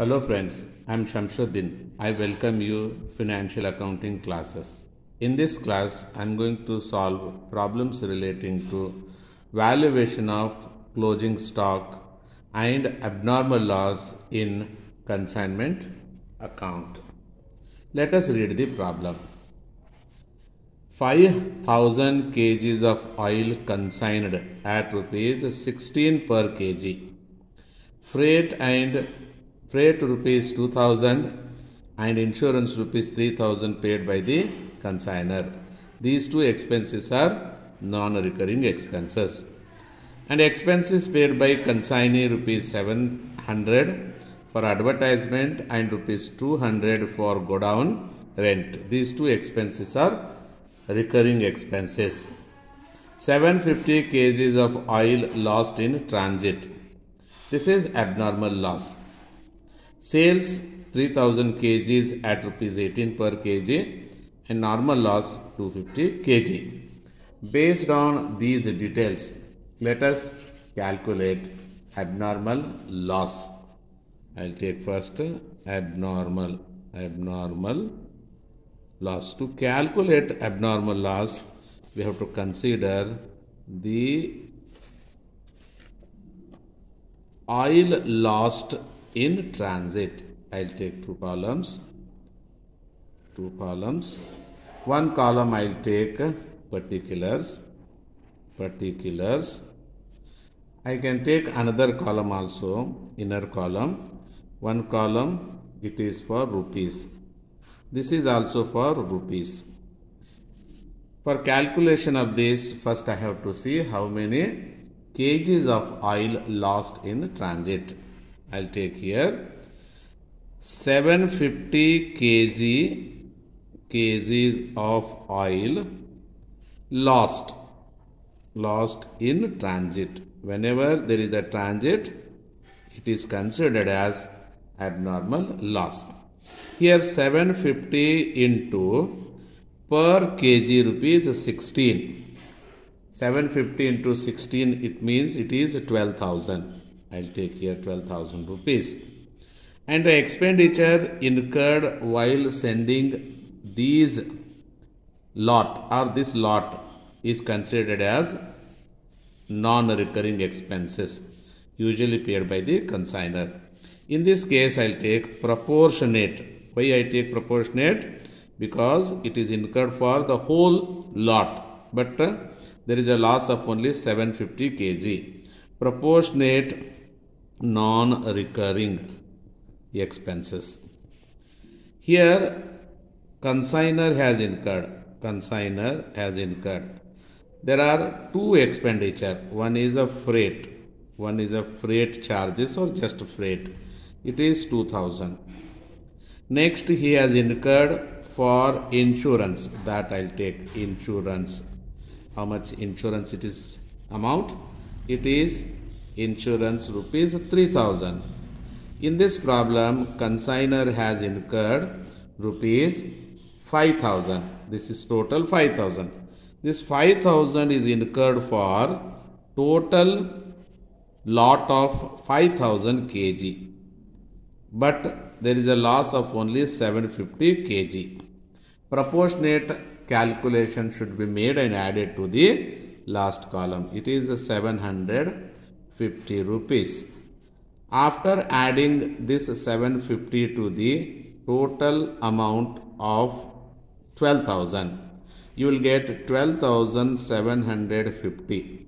Hello friends, I am Shamsuddin. I welcome you financial accounting classes. In this class, I am going to solve problems relating to valuation of closing stock and abnormal loss in consignment account. Let us read the problem. 5,000 kgs of oil consigned at rupees 16 per kg. Freight rupees 2000 and insurance rupees 3000 paid by the consignor. These two expenses are non-recurring expenses. And expenses paid by consignee rupees 700 for advertisement and rupees 200 for godown rent. These two expenses are recurring expenses. 750 kgs of oil lost in transit. This is abnormal loss. Sales 3000 kgs at rupees 18 per kg and normal loss 250 kg. Based on these details, let us calculate abnormal loss. I'll take first abnormal loss. To calculate abnormal loss, we have to consider the oil lost in transit. I'll take two columns. One column I'll take particulars. I can take another column also, inner column. One column it is for rupees. This is also for rupees. For calculation of this, first I have to see how many kgs of oil lost in transit. I'll take here 750 kgs of oil lost in transit. Whenever there is a transit, it is considered as abnormal loss. Here 750 into per kg rupees 16. 750 into 16, it means it is 12,000. I'll take here 12,000 rupees. And the expenditure incurred while sending this lot is considered as non-recurring expenses, usually paid by the consignor. In this case, I'll take proportionate. Why I take proportionate? Because it is incurred for the whole lot, but there is a loss of only 750 kg. Proportionate non-recurring expenses. Here consignor has incurred. There are two expenditure. One is a freight charges or just freight. It is 2000. Next he has incurred for insurance. That I'll take insurance. How much insurance it is amount? It is insurance rupees 3000. In this problem, consignor has incurred rupees 5000. This is total 5000. This 5000 is incurred for total lot of 5000 kg. But there is a loss of only 750 kg. Proportionate calculation should be made and added to the last column. It is 750 rupees. After adding this 750 to the total amount of 12,000, you will get 12,750.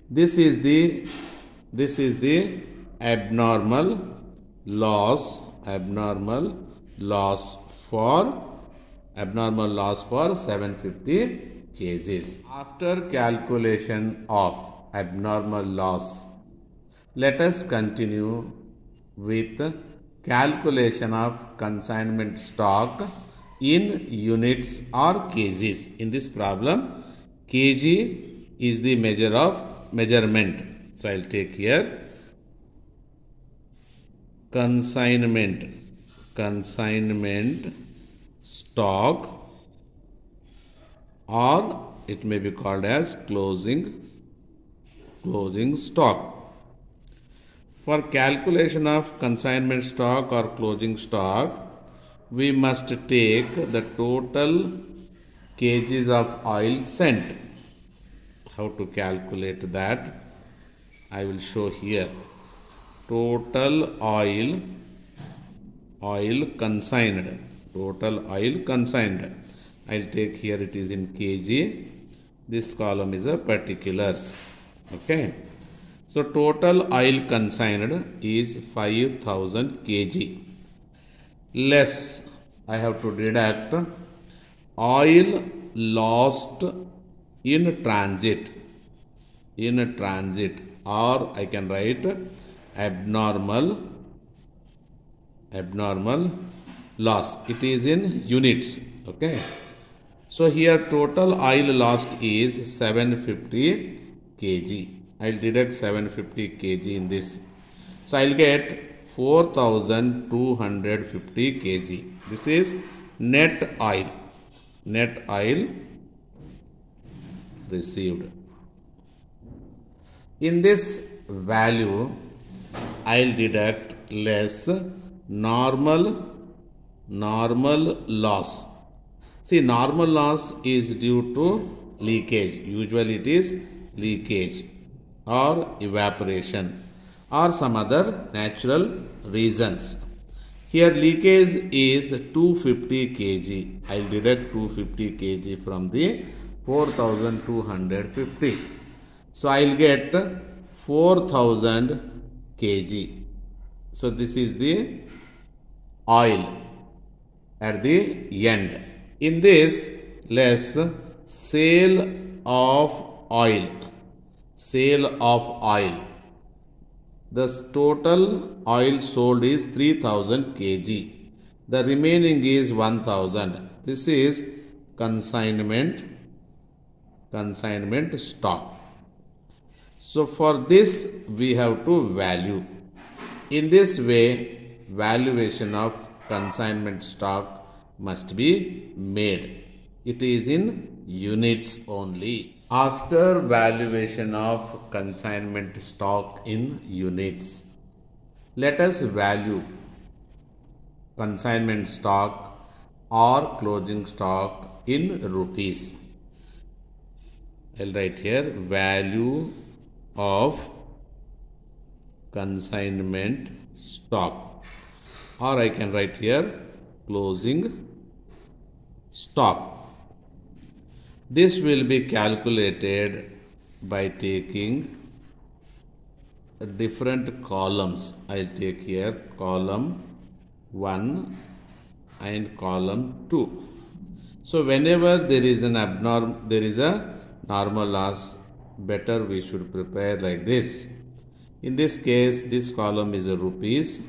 This is the abnormal loss for 750 kgs. After calculation of abnormal loss, let us continue with calculation of consignment stock in units or kgs. In this problem, kg is the measure of measurement. So I'll take here consignment stock, or it may be called as closing stock. For calculation of consignment stock or closing stock, we must take the total kgs of oil sent. How to calculate that? I will show here. Total oil consigned. Total oil consigned. I'll take here, it is in kg. This column is a particulars. Okay. So total oil consigned is 5000 kg. Less, I have to deduct oil lost in transit. In transit, or I can write abnormal loss. It is in units. Okay. So here total oil lost is 750 kg. I'll deduct 750 kg in this. So I'll get 4250 kg. This is net oil. Net oil received. In this value, I'll deduct less normal loss. See, normal loss is due to leakage. Usually it is leakage or evaporation or some other natural reasons. Here leakage is 250 kg. I will deduct 250 kg from the 4250. So I will get 4000 kg. So this is the oil at the end. In this, less sale of oil. Sale of oil. The total oil sold is 3000 kg. The remaining is 1000. This is consignment stock. So for this we have to value. In this way, valuation of consignment stock must be made. It is in units only. After valuation of consignment stock in units, let us value consignment stock or closing stock in rupees. I'll write here value of consignment stock, or I can write here closing stock. This will be calculated by taking different columns. I'll take here column 1 and column 2. So whenever there is a normal loss, better we should prepare like this. In this case, this column is a rupees,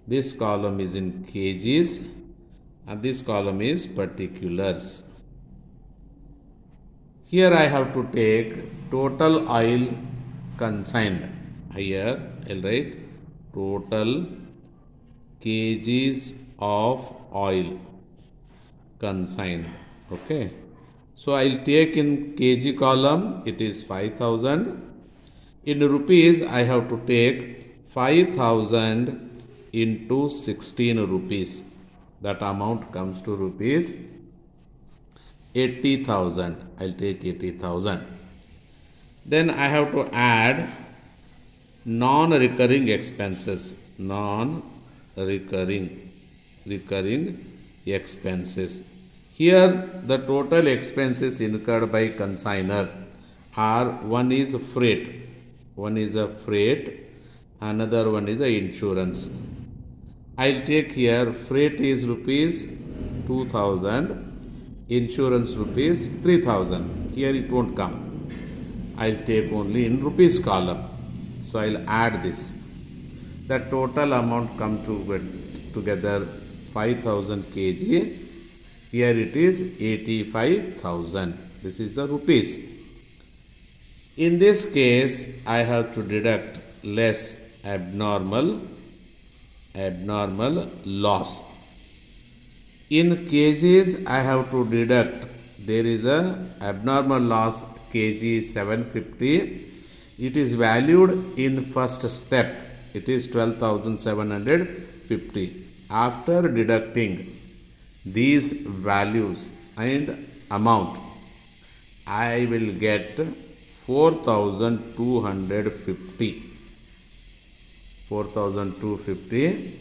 this column is in kgs, and this column is particulars. Here I have to take total oil consigned. Here I'll write total kgs of oil consigned. Okay. So I'll take in kg column, it is 5000. In rupees, I have to take 5000 into 16 rupees. That amount comes to rupees 80,000. I'll take 80,000. Then I have to add non-recurring expenses. Recurring expenses. Here the total expenses incurred by consignor are, one is freight. One is a freight, another one is a insurance. I'll take here freight is rupees 2000, insurance rupees 3000. Here it won't come. I'll take only in rupees column. So I'll add this. The total amount come together 5000 kg. Here it is 85,000. This is the rupees. In this case, I have to deduct less abnormal loss. In kgs, I have to deduct, there is a abnormal loss kg 750. It is valued in first step. it is 12,750. After deducting these values and amount, I will get 4,250. 4,250,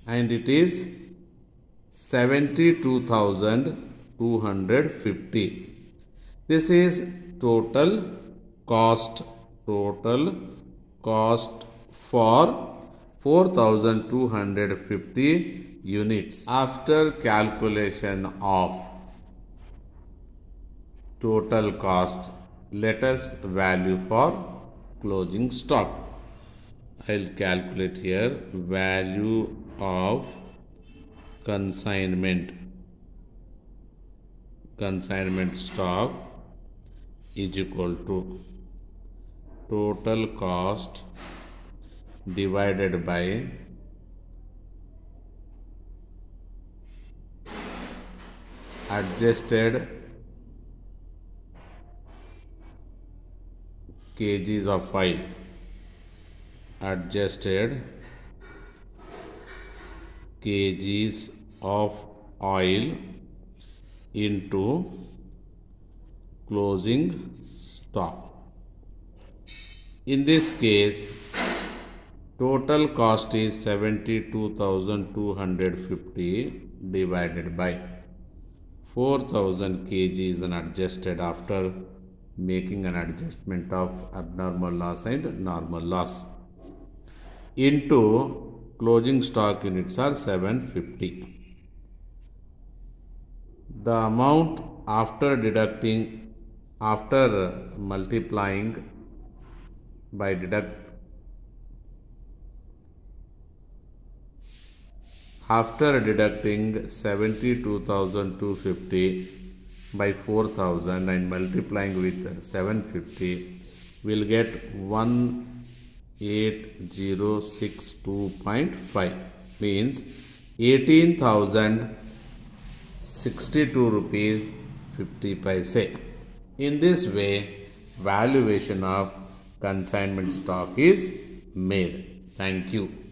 and it is 72,250. This is total cost for 4,250 units. After calculation of total cost, let us value for closing stock. I'll calculate here value of consignment stock is equal to total cost divided by adjusted kgs of oil. Adjusted kgs of oil into closing stock. In this case, total cost is 72,250 divided by 4,000 kgs and adjusted after making an adjustment of abnormal loss and normal loss, into closing stock units are 750. The amount after multiplying by after deducting 72,250 by 4,000 and multiplying with 750, we'll get 18062.5, means 18,062 rupees 50 paise. In this way, valuation of consignment stock is made. Thank you.